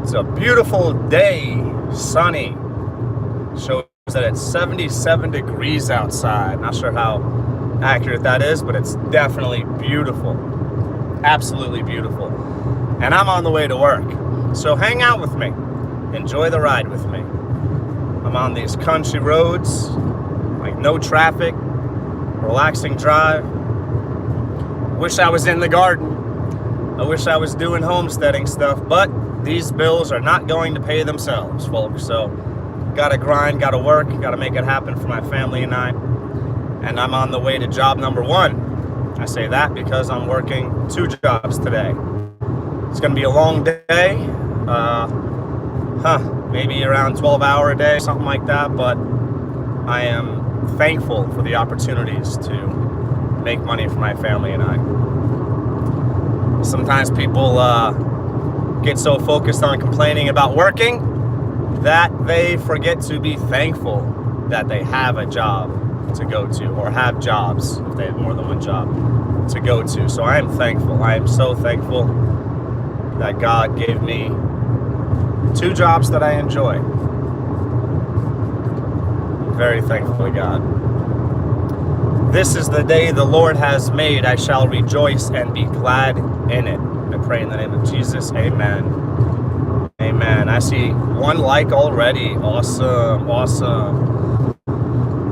It's a beautiful day, sunny. Shows that it's 77 degrees outside. Not sure how accurate that is, but it's definitely beautiful. Absolutely beautiful. And I'm on the way to work. So hang out with me. Enjoy the ride with me. I'm on these country roads, like no traffic, relaxing drive. Wish I was in the garden. I wish I was doing homesteading stuff, but these bills are not going to pay themselves, folks. So gotta grind, gotta work, gotta make it happen for my family and I. And I'm on the way to job number 1. I say that because I'm working 2 jobs today. It's gonna be a long day, maybe around 12-hour a day, something like that, but I am thankful for the opportunities to make money for my family and I. Sometimes people get so focused on complaining about working that they forget to be thankful that they have a job to go to, or have jobs if they have more than one job to go to. So I am thankful. I am so thankful that God gave me 2 jobs that I enjoy. I'm very thankful to God. This is the day the Lord has made. I shall rejoice and be glad in it. I pray in the name of Jesus. Amen. Amen. I see 1 like already. Awesome. Awesome.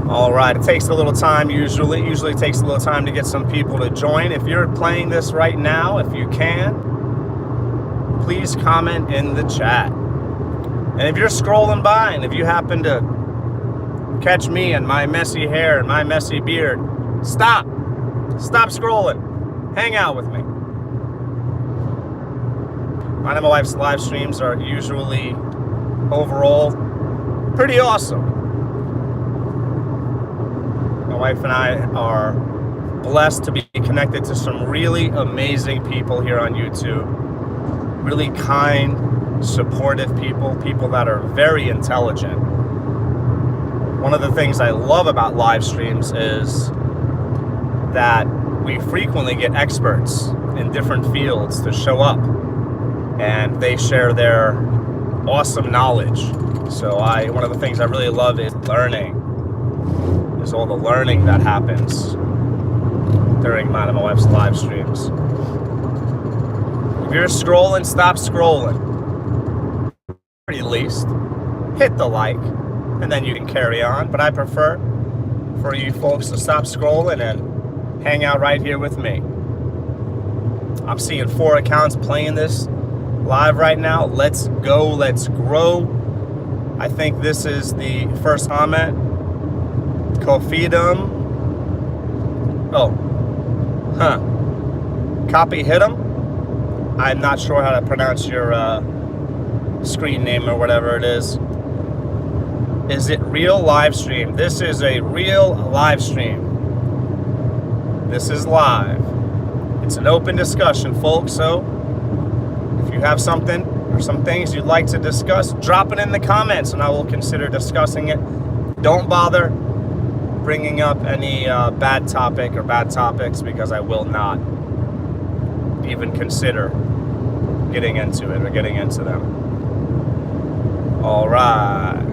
All right. It takes a little time usually. Usually it takes a little time to get some people to join. If you're playing this right now, if you can, please comment in the chat. And if you're scrolling by and if you happen to catch me and my messy hair and my messy beard, stop scrolling, hang out with me. Mine and my wife's live streams are usually overall pretty awesome. My wife and I are blessed to be connected to some really amazing people here on YouTube, really kind, supportive people that are very intelligent. One of the things I love about live streams is that we frequently get experts in different fields to show up, and they share their awesome knowledge. So one of the things I really love is learning, is all the learning that happens during mine and my wife's live streams. If you're scrolling, stop scrolling. At least hit the like, and then you can carry on. But I prefer for you folks to stop scrolling and hang out right here with me. I'm seeing 4 accounts playing this live right now. Let's go, let's grow. I think this is the first comment. Kofidum. Copy hit 'em. I'm not sure how to pronounce your screen name or whatever it is. Is it real live stream? This is a real live stream. This is live. It's an open discussion, folks. So if you have something or some things you'd like to discuss, drop it in the comments and I will consider discussing it. Don't bother bringing up any bad topic or bad topics, because I will not even consider getting into it or getting into them. All right.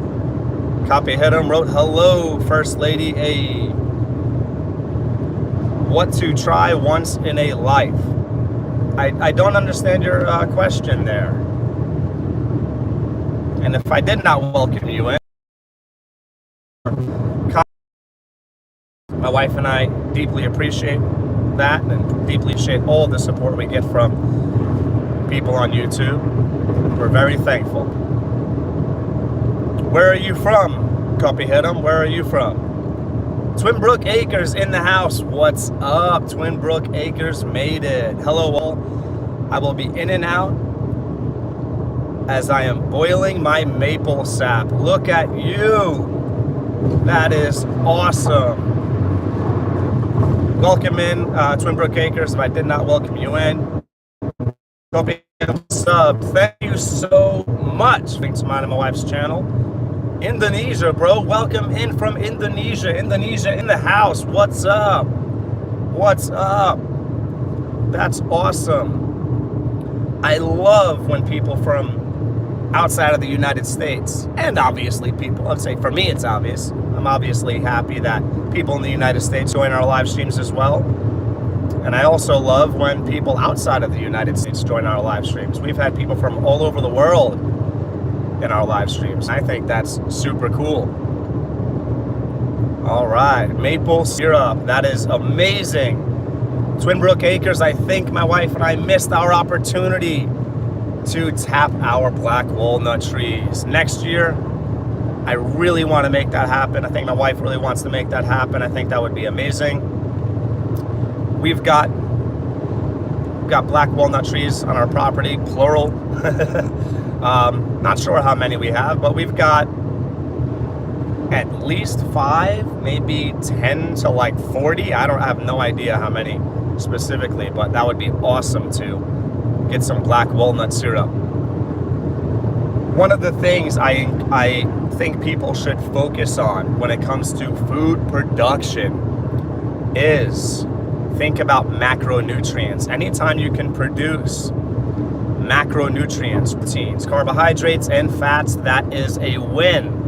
Copy hit 'em wrote, hello, First Lady A. What to try once in a life? I don't understand your question there. And if I did not welcome you in, my wife and I deeply appreciate that and deeply appreciate all the support we get from people on YouTube. We're very thankful. Where are you from? Copy hit 'em. Where are you from? Twin Brook Acres in the house. What's up? Twin Brook Acres made it. Hello all. I will be in and out as I am boiling my maple sap. Look at you. That is awesome. Welcome in Twin Brook Acres. If I did not welcome you in, copy sub. Thank you so much. Thanks to mine and my wife's channel. Indonesia, bro. Welcome in from Indonesia. Indonesia in the house. What's up? What's up? That's awesome. I love when people from outside of the United States. And obviously people, let's say for me it's obvious. I'm obviously happy that people in the United States join our live streams as well. And I also love when people outside of the United States join our live streams. We've had people from all over the world in our live streams. I think that's super cool. All right, maple syrup, that is amazing. Twinbrook Acres, I think my wife and I missed our opportunity to tap our black walnut trees. Next year, I really want to make that happen. I think my wife really wants to make that happen. I think that would be amazing. We've got black walnut trees on our property, plural. Not sure how many we have, but we've got at least 5, maybe 10 to like 40. I have no idea how many specifically, but that would be awesome to get some black walnut syrup. One of the things I think people should focus on when it comes to food production is think about macronutrients. Anytime you can produce macronutrients, proteins, carbohydrates, and fats, that is a win.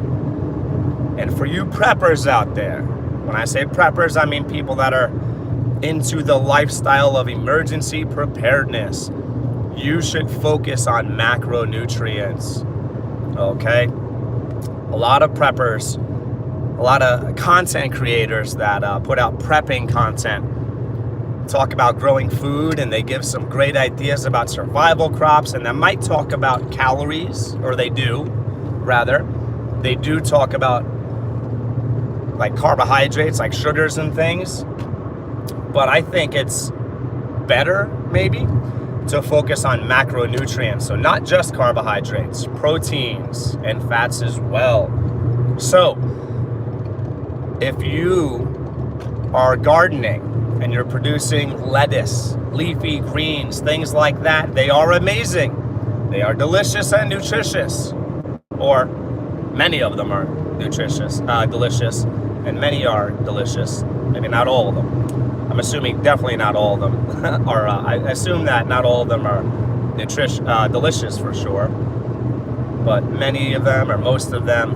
And for you preppers out there, when I say preppers, I mean people that are into the lifestyle of emergency preparedness, you should focus on macronutrients, okay? A lot of preppers, a lot of content creators that put out prepping content talk about growing food, and they give some great ideas about survival crops, and they might talk about calories, or they do talk about like carbohydrates, like sugars and things. But I think it's better maybe to focus on macronutrients. So not just carbohydrates, proteins and fats as well. So if you are gardening and you're producing lettuce, leafy greens, things like that, they are amazing. They are delicious and nutritious. Or many of them are delicious, and many are delicious. Maybe not all of them. I'm assuming definitely not all of them are. I assume that not all of them are delicious for sure. But many of them, or most of them,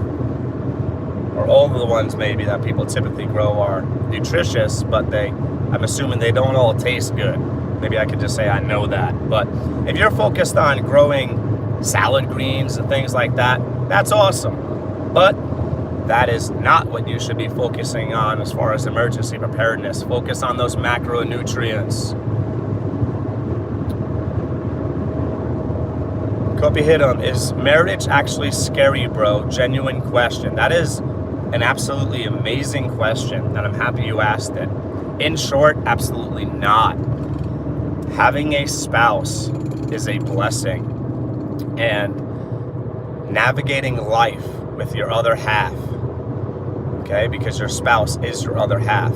or all of the ones maybe that people typically grow are nutritious, but I'm assuming they don't all taste good. Maybe I could just say I know that. But if you're focused on growing salad greens and things like that, that's awesome. But that is not what you should be focusing on as far as emergency preparedness. Focus on those macronutrients. Copy hit 'em. Is marriage actually scary, bro? Genuine question. That is an absolutely amazing question, and I'm happy you asked it. In short, absolutely not. Having a spouse is a blessing, and navigating life with your other half, okay, because your spouse is your other half,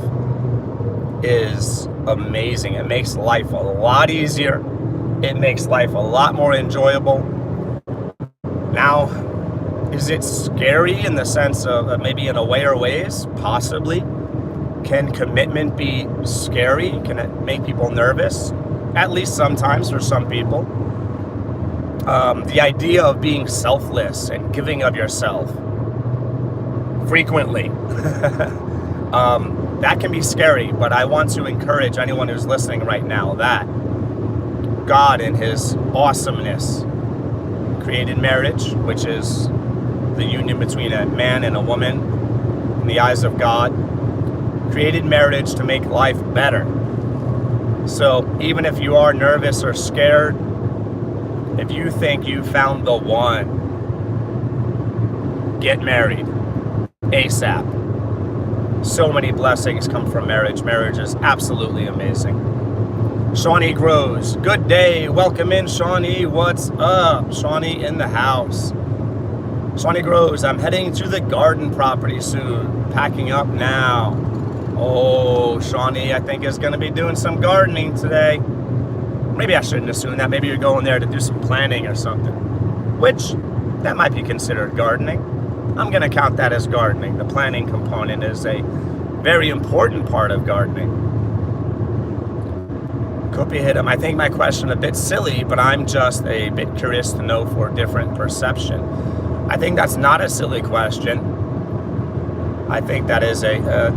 is amazing. It makes life a lot easier. It makes life a lot more enjoyable. Now, is it scary in the sense of maybe in a way or ways? Possibly. Can commitment be scary? Can it make people nervous? At least sometimes for some people. The idea of being selfless and giving of yourself frequently, that can be scary, but I want to encourage anyone who's listening right now that God in his awesomeness created marriage, which is the union between a man and a woman in the eyes of God, created marriage to make life better. So even if you are nervous or scared, if you think you found the one, get married ASAP. So many blessings come from marriage. Marriage is absolutely amazing. Shawnee Grows, good day. Welcome in, Shawnee. What's up? Shawnee in the house. Shawnee Grows, I'm heading to the garden property soon. Packing up now. Oh, Shawnee, I think is going to be doing some gardening today. Maybe I shouldn't assume that. Maybe you're going there to do some planting or something, which that might be considered gardening. I'm going to count that as gardening. The planting component is a very important part of gardening. Hope you hit him. I think my question a bit silly, but I'm just a bit curious to know for different perception. I think that's not a silly question. I think that is a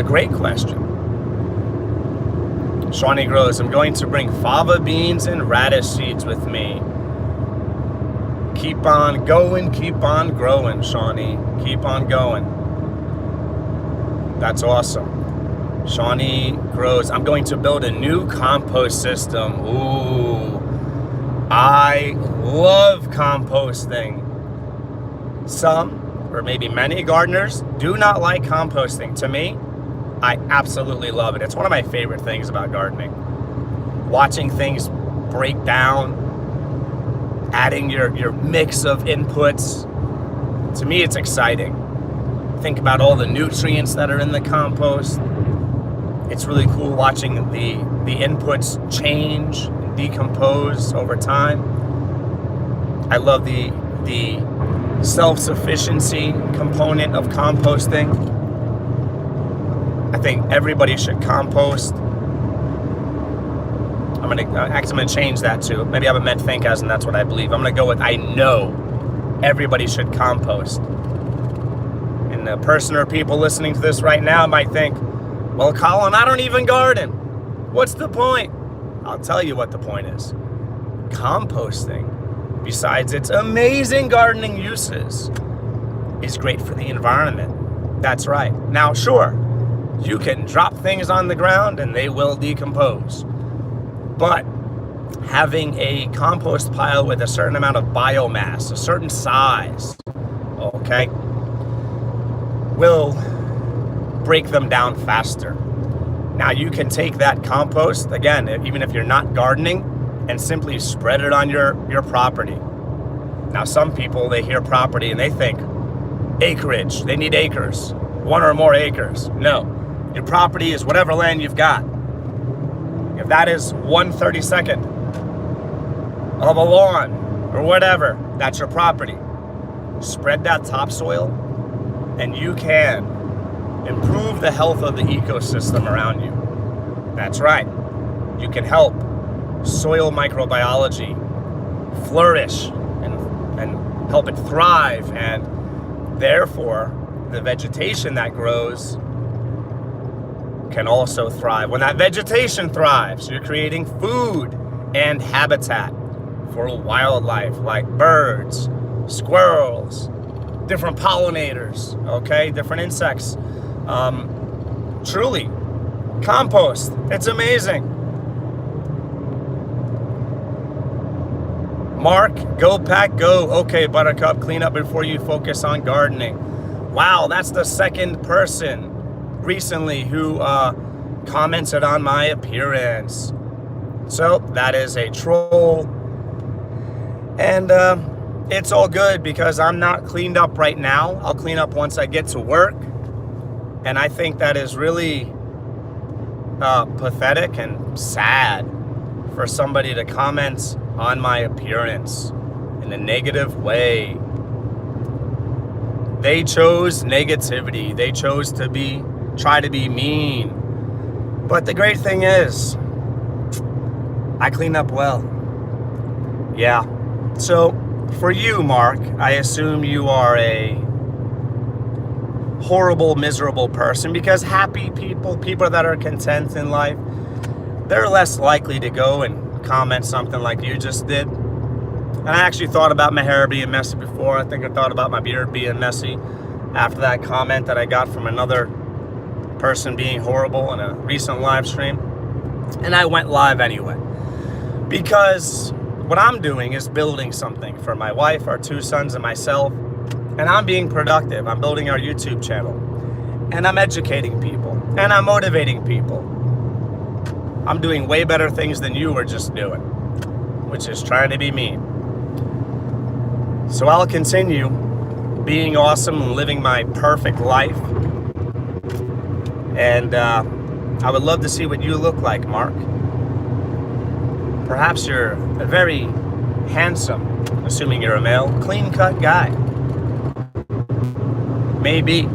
great question. Shawnee Grows, I'm going to bring fava beans and radish seeds with me. Keep on going, keep on growing, Shawnee. Keep on going. That's awesome. Shawnee Grows, I'm going to build a new compost system. Ooh, I love composting. Some, or maybe many gardeners, do not like composting. To me, I absolutely love it. It's one of my favorite things about gardening. Watching things break down, adding your mix of inputs. To me, it's exciting. Think about all the nutrients that are in the compost. It's really cool watching the inputs change and decompose over time. I love the self-sufficiency component of composting. I think everybody should compost. I'm gonna change that too. Maybe I haven't meant think as, and that's what I believe. I'm gonna go with I know everybody should compost. And the person or people listening to this right now might think, well, Colin, I don't even garden. What's the point? I'll tell you what the point is. Composting, besides its amazing gardening uses, is great for the environment. That's right. Now, sure, you can drop things on the ground and they will decompose. But having a compost pile with a certain amount of biomass, a certain size, okay, will break them down faster. Now you can take that compost, again, even if you're not gardening, and simply spread it on your property. Now some people, they hear property and they think acreage, they need acres, 1 or more acres. No, your property is whatever land you've got. If that is 1/32 of a lawn or whatever, that's your property. Spread that topsoil and you can improve the health of the ecosystem around you. That's right. You can help soil microbiology flourish and help it thrive, and therefore the vegetation that grows can also thrive. When that vegetation thrives, you're creating food and habitat for wildlife like birds, squirrels, different pollinators, okay, different insects. Truly, compost, it's amazing. Mark, go pack, go. Okay, Buttercup, clean up before you focus on gardening. Wow, that's the second person recently who commented on my appearance. So that is a troll. And it's all good because I'm not cleaned up right now. I'll clean up once I get to work. And I think that is really pathetic and sad for somebody to comment on my appearance in a negative way. They chose negativity. They chose to try to be mean. But the great thing is, I clean up well. Yeah. So for you, Mark, I assume you are a horrible, miserable person, because happy people that are content in life, they're less likely to go and comment something like you just did. And I actually thought about my hair being messy before. I think I thought about my beard being messy after that comment that I got from another person being horrible in a recent live stream. And I went live anyway, because what I'm doing is building something for my wife, our 2 sons, and myself. And I'm being productive. I'm building our YouTube channel. And I'm educating people. And I'm motivating people. I'm doing way better things than you were just doing, which is trying to be mean. So I'll continue being awesome and living my perfect life. And I would love to see what you look like, Mark. Perhaps you're a very handsome, assuming you're a male, clean-cut guy. Maybe.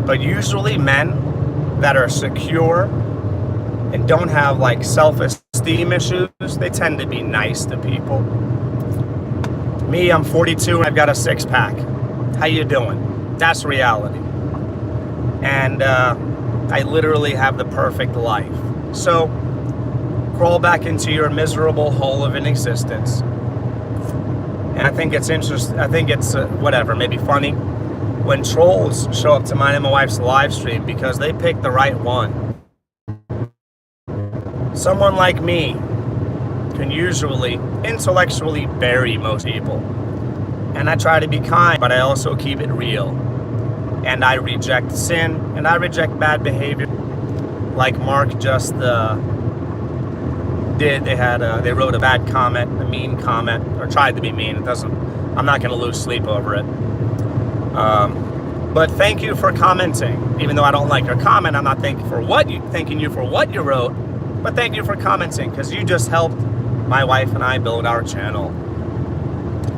But usually men that are secure and don't have like self-esteem issues, they tend to be nice to people. Me, I'm 42 and I've got a six-pack. How you doing? That's reality. And I literally have the perfect life. So crawl back into your miserable hole of an existence. And I think it's interesting. I think it's whatever, maybe funny when trolls show up to mine and my wife's live stream because they picked the right one. Someone like me can usually intellectually bury most people. And I try to be kind, but I also keep it real. And I reject sin, and I reject bad behavior. Like Mark just did. They wrote a bad comment, a mean comment, or tried to be mean. I'm not going to lose sleep over it. But thank you for commenting. Even though I don't like your comment, I'm not thanking you for what you wrote, but thank you for commenting, because you just helped my wife and I build our channel.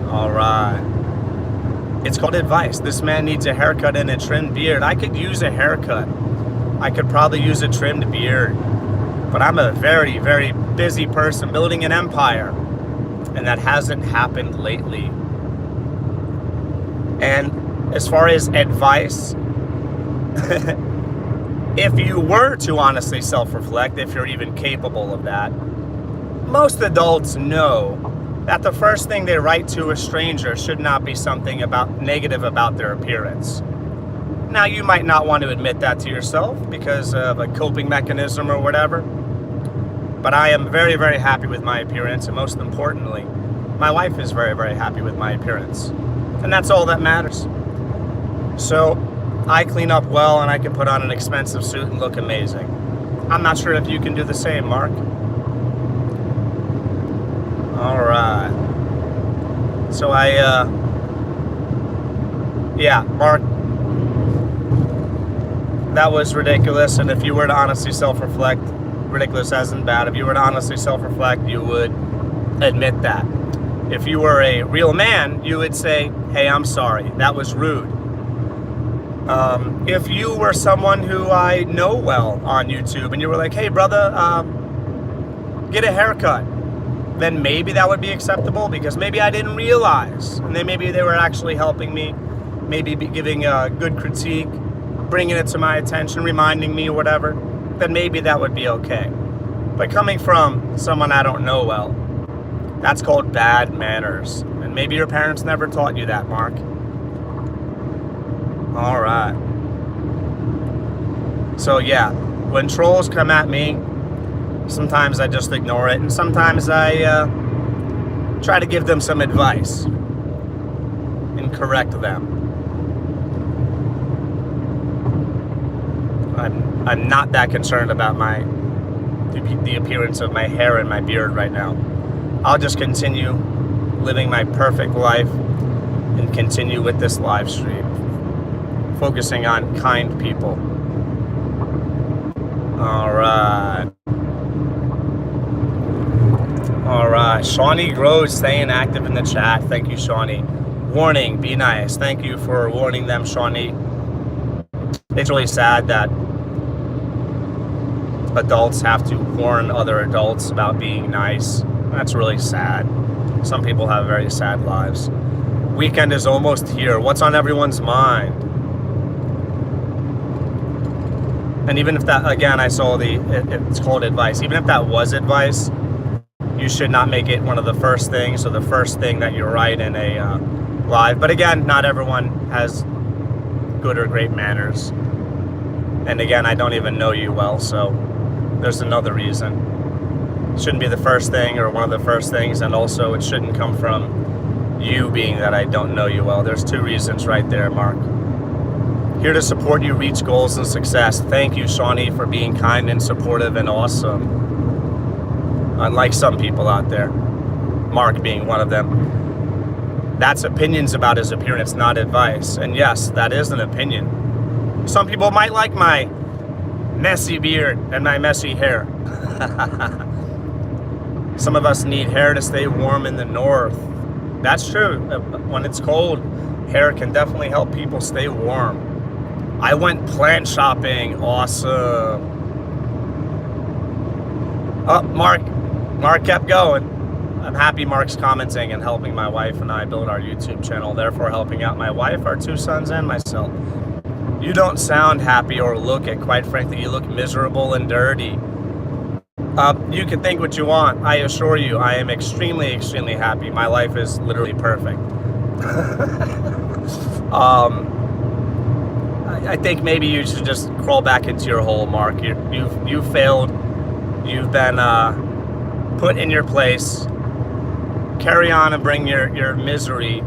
All right. It's called advice. This man needs a haircut and a trimmed beard. I could use a haircut. I could probably use a trimmed beard. But I'm a very, very busy person building an empire. And that hasn't happened lately. And as far as advice, if you were to honestly self-reflect, if you're even capable of that, most adults know that the first thing they write to a stranger should not be something negative about their appearance. Now, you might not want to admit that to yourself because of a coping mechanism or whatever, but I am very, very happy with my appearance, and most importantly, my wife is very, very happy with my appearance, and that's all that matters. So I clean up well, and I can put on an expensive suit and look amazing. I'm not sure if you can do the same, Mark. All right. So Mark, that was ridiculous. And if you were to honestly self-reflect, ridiculous isn't bad. If you were to honestly self-reflect, you would admit that. If you were a real man, you would say, hey, I'm sorry, that was rude. If you were someone who I know well on YouTube and you were like, hey, brother, get a haircut, then maybe that would be acceptable because maybe I didn't realize. And then maybe they were actually helping me, maybe giving a good critique, bringing it to my attention, reminding me or whatever, then maybe that would be okay. But coming from someone I don't know well, that's called bad manners. And maybe your parents never taught you that, Mark. All right. So yeah, when trolls come at me, sometimes I just ignore it, and sometimes I try to give them some advice and correct them. I'm not that concerned about the appearance of my hair and my beard right now. I'll just continue living my perfect life and continue with this live stream, focusing on kind people. All right. All right. Shawnee Groves staying active in the chat. Thank you, Shawnee. Warning, be nice. Thank you for warning them, Shawnee. It's really sad that adults have to warn other adults about being nice. That's really sad. Some people have very sad lives. Weekend is almost here. What's on everyone's mind? And even if that, again, I saw it's called advice. Even if that was advice, you should not make it one of the first things or the first thing that you write in a live. But again, not everyone has good or great manners. And again, I don't even know you well, so there's another reason. It shouldn't be the first thing or one of the first things, and also it shouldn't come from you being that I don't know you well. There's two reasons right there, Mark. Here to support you reach goals and success. Thank you, Shawnee, for being kind and supportive and awesome. Unlike some people out there, Mark being one of them. That's opinions about his appearance, not advice. And yes, that is an opinion. Some people might like my messy beard and my messy hair. Some of us need hair to stay warm in the north. That's true. When it's cold, hair can definitely help people stay warm. I went plant shopping. Awesome. Mark kept going. I'm happy Mark's commenting and helping my wife and I build our YouTube channel, therefore helping out my wife, our 2 sons, and myself. You don't sound happy or look it. Quite frankly, you look miserable and dirty. You can think what you want. I assure you, I am extremely, extremely happy. My life is literally perfect. I think maybe you should just crawl back into your hole, Mark. You've failed. You've been put in your place. Carry on and bring your misery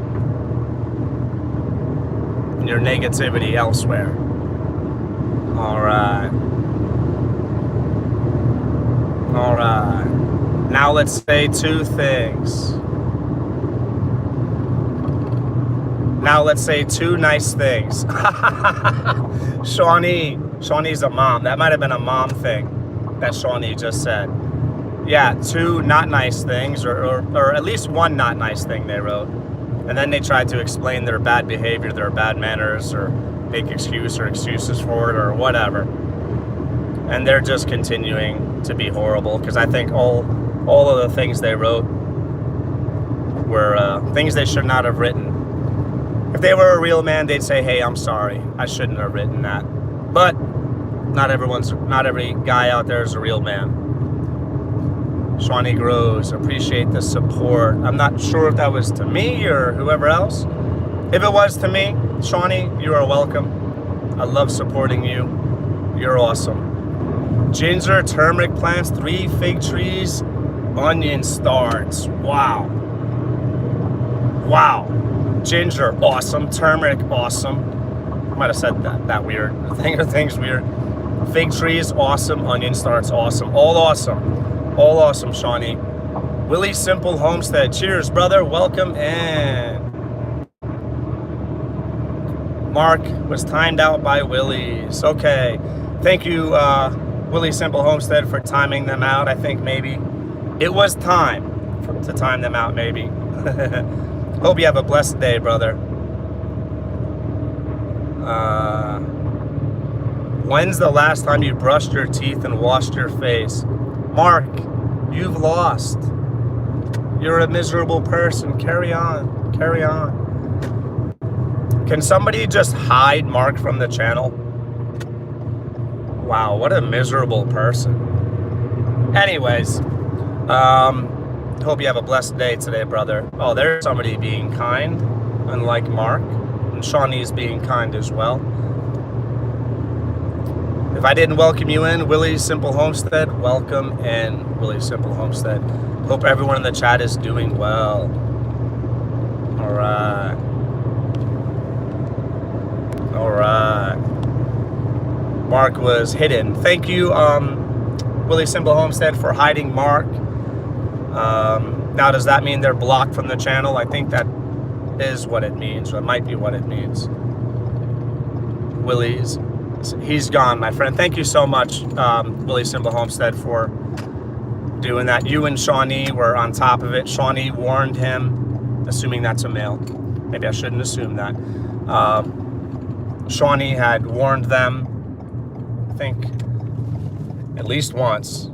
and your negativity elsewhere. All right. All right. Now let's say 2 things. Now let's say 2 nice things. Shawnee's a mom. That might have been a mom thing that Shawnee just said. Yeah, 2 not nice things, or at least 1 not nice thing they wrote. And then they tried to explain their bad behavior, their bad manners, or make excuses for it, or whatever. And they're just continuing to be horrible, because I think all of the things they wrote were things they should not have written. If they were a real man, they'd say, hey, I'm sorry, I shouldn't have written that. But not every guy out there is a real man. Shawnee Grows, appreciate the support. I'm not sure if that was to me or whoever else. If it was to me, Shawnee, you are welcome. I love supporting you. You're awesome. Ginger, turmeric plants, 3 fig trees, onion starts. Wow. Wow. Ginger, awesome. Turmeric, awesome. I might have said that weird things weird. Fig trees, awesome. Onion starts, awesome. All awesome. All awesome, Shawnee. Willie Simple Homestead. Cheers, brother. Welcome in. Mark was timed out by Willie's. Okay. Thank you, Willie Simple Homestead, for timing them out. I think maybe it was time to time them out, maybe. Hope you have a blessed day, brother. When's the last time you brushed your teeth and washed your face? Mark, you've lost. You're a miserable person. Carry on. Carry on. Can somebody just hide Mark from the channel? Wow, what a miserable person. Anyways, hope you have a blessed day today, brother. Oh, there's somebody being kind, unlike Mark. And Shawnee's being kind as well. If I didn't welcome you in, Willie Simple Homestead, welcome in, Willie Simple Homestead. Hope everyone in the chat is doing well. All right. All right. Mark was hidden. Thank you, Willie Simple Homestead, for hiding Mark. Now, does that mean they're blocked from the channel? I think that is what it means, or it might be what it means. Willie's, he's gone, my friend. Thank you so much, Willie Simple Homestead, for doing that. You and Shawnee were on top of it. Shawnee warned him, assuming that's a male. Maybe I shouldn't assume that. Shawnee had warned them, I think, at least once.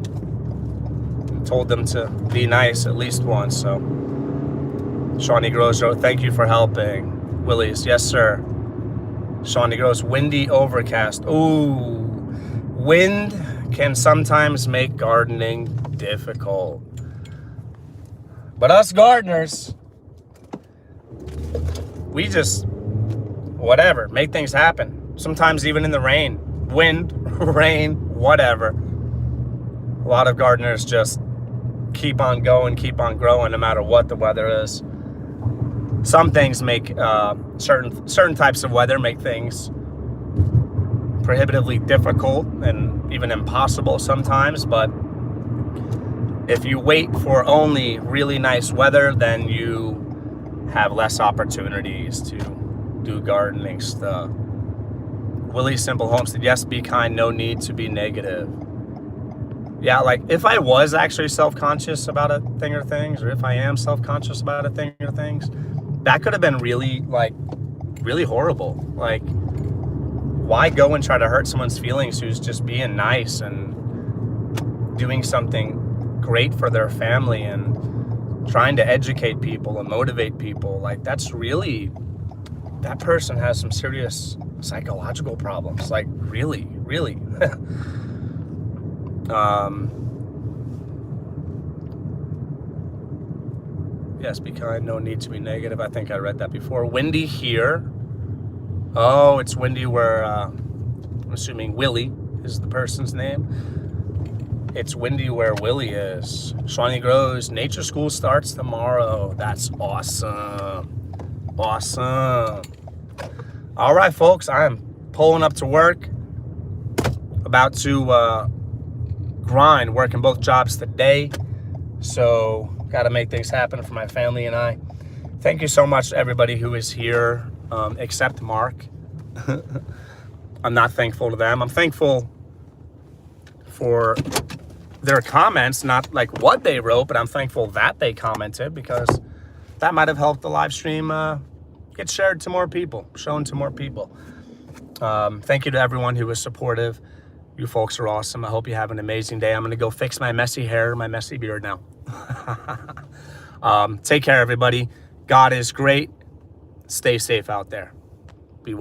Told them to be nice at least once. So Shawnee Grows wrote, thank you for helping. Willie's, yes sir. Shawnee Grows, windy overcast. Ooh, wind can sometimes make gardening difficult. But us gardeners, we just, whatever, make things happen. Sometimes even in the rain, wind, rain, whatever. A lot of gardeners just keep on going, keep on growing, no matter what the weather is. Some things make certain types of weather make things prohibitively difficult and even impossible sometimes. But if you wait for only really nice weather, then you have less opportunities to do gardening stuff. Willie Simple Homestead, yes, be kind, no need to be negative. Yeah, like if I was actually self-conscious about a thing or things, or if I am self-conscious about a thing or things, that could have been really, like, really horrible. Like, why go and try to hurt someone's feelings who's just being nice and doing something great for their family and trying to educate people and motivate people, like that's really, that person has some serious psychological problems, like really. Yes, be kind, no need to be negative. I think I read that before. Windy here. Oh, it's windy where, I'm assuming Willie is the person's name. It's windy where Willie is. Shawnee Grows, nature school starts tomorrow. That's awesome. Awesome. All right, folks, I am pulling up to work. About to grind, working both jobs today. So, got to make things happen for my family and I. Thank you so much to everybody who is here, except Mark. I'm not thankful to them. I'm thankful for their comments, not like what they wrote, but I'm thankful that they commented, because that might have helped the live stream get shared to more people, shown to more people. Thank you to everyone who was supportive. You folks are awesome. I hope you have an amazing day. I'm going to go fix my messy hair, my messy beard now. Take care, everybody. God is great. Stay safe out there.